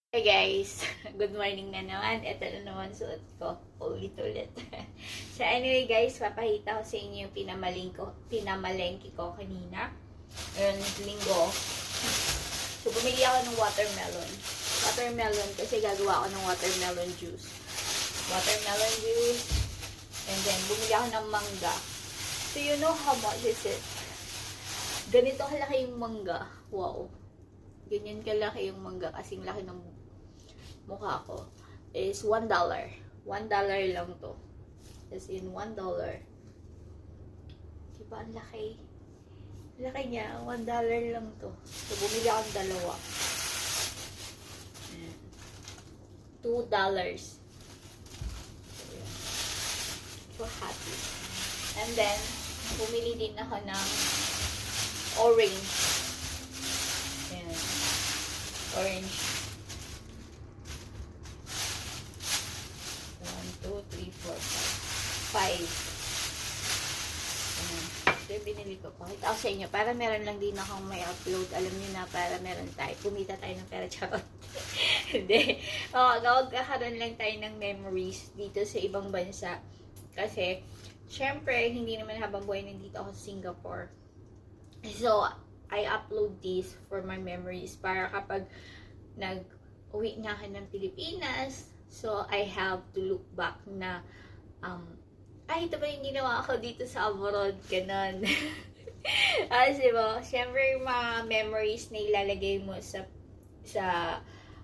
Hey guys, good morning na naman. Ito na naman suot ko. Ulit-ulit. So anyway guys, papahita ko sa inyo yung pinamalengke ko kanina. Ngayon, linggo. So bumili ako ng watermelon. Watermelon kasi gagawa ako ng watermelon juice. Watermelon juice. And then, bumili ako ng mangga. So you know how much is it? Ganito kalaki yung mangga. Wow. Ganyan kalaki yung mangga kasing laki ng mukha ko. Is $1. $1 lang to. As in $1. Diba ang laki? Laki niya. $1 lang to. So bumili ako ng dalawa. $2. So happy. And then, bumili din ako ng orange. Ayan. Orange. 1, 2, 3, 4, 5. 5. Ayan. Ito yung binili ko. Pakita ko sa inyo. Para meron lang din akong may upload. Alam niyo na, para meron tayo. Kumita tayo ng pera. Charot. Hindi. Magkakaroon lang tayo ng memories dito sa ibang bansa. Kasi, syempre, hindi naman habang buhay nandito ako sa Singapore. So, I upload this for my memories para kapag nag-uwi na ako ng Pilipinas, so I have to look back na ito ba yung ginawa ako dito sa abroad, ganon. Kasi ba, syempre yung mga memories na ilalagay mo sa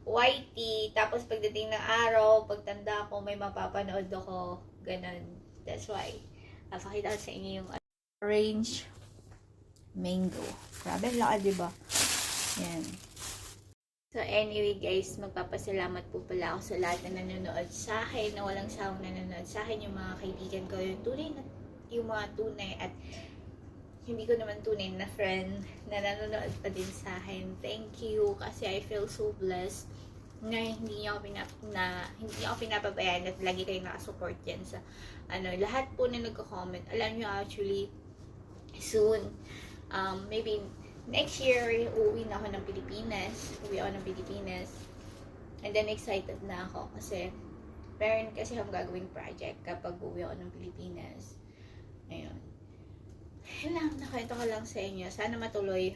YT, tapos pagdating ng araw, pagtanda ko, may mapapanood ako, ganon. That's why, pakita ko sa inyo yung orange mango. Grabe, laki, diba? Yan. So, anyway, guys, magpapasalamat po pala ako sa lahat na nanonood sa akin, na walang sawang nanonood sa akin, yung mga kaibigan ko, yung mga tunay at hindi ko naman tunay na friend na nanonood pa din sa akin. Thank you, kasi I feel so blessed na hindi niyo ako pinapabayaan at lagi kayong nakasupport yan sa lahat po na nagko-comment. Alam niyo, actually, soon, maybe next year, uwi na ako ng Pilipinas. And then, excited na ako kasi meron kasi akong gagawing project kapag uwi ako ng Pilipinas. Ayun. Nakwento ko lang sa inyo. Sana matuloy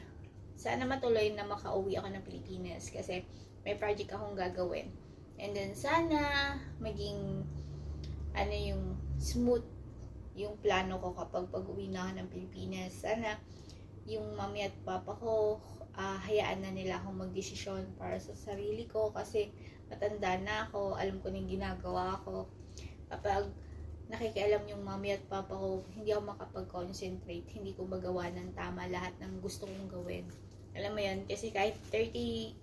na makauwi ako ng Pilipinas kasi may project akong gagawin. And then, sana maging yung smooth yung plano ko kapag pag-uwi na ako ng Pilipinas. Sana yung mami at papa ko, hayaan na nila akong magdesisyon para sa sarili ko kasi matanda na ako, alam ko na yung ginagawa ko. Kapag nakikialam yung mami at papa ko, hindi ako makapag-concentrate, hindi ko magawa ng tama lahat ng gusto kong gawin. Alam mo yun, kasi kahit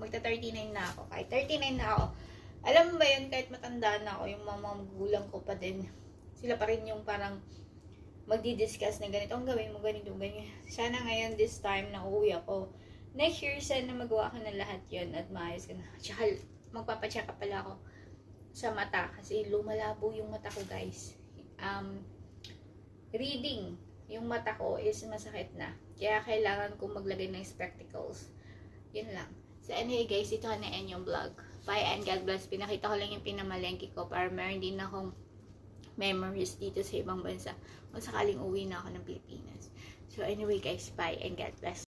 magta-39 na ako, alam mo ba yun, kahit matanda na ako, yung mga magulang ko pa din, sila pa rin yung parang magdi-discuss na ganito ang gawin mo, ganito, ganyan. Sana ngayon, this time, na uuwi ako. Next year, sana magawa ko na lahat yun at maayos ka na. Tsaka, magpapacheck up pala ako sa mata kasi lumalabo yung mata ko, guys. Reading, yung mata ko is masakit na. Kaya kailangan kong maglagay ng spectacles. Yun lang. So, anyway, guys, ito na yung vlog. Bye and God bless. Pinakita ko lang yung pinamalengke ko para meron din akong memories dito sa ibang bansa kung sakaling uwi na ako ng Pilipinas. So anyway guys, bye and God bless.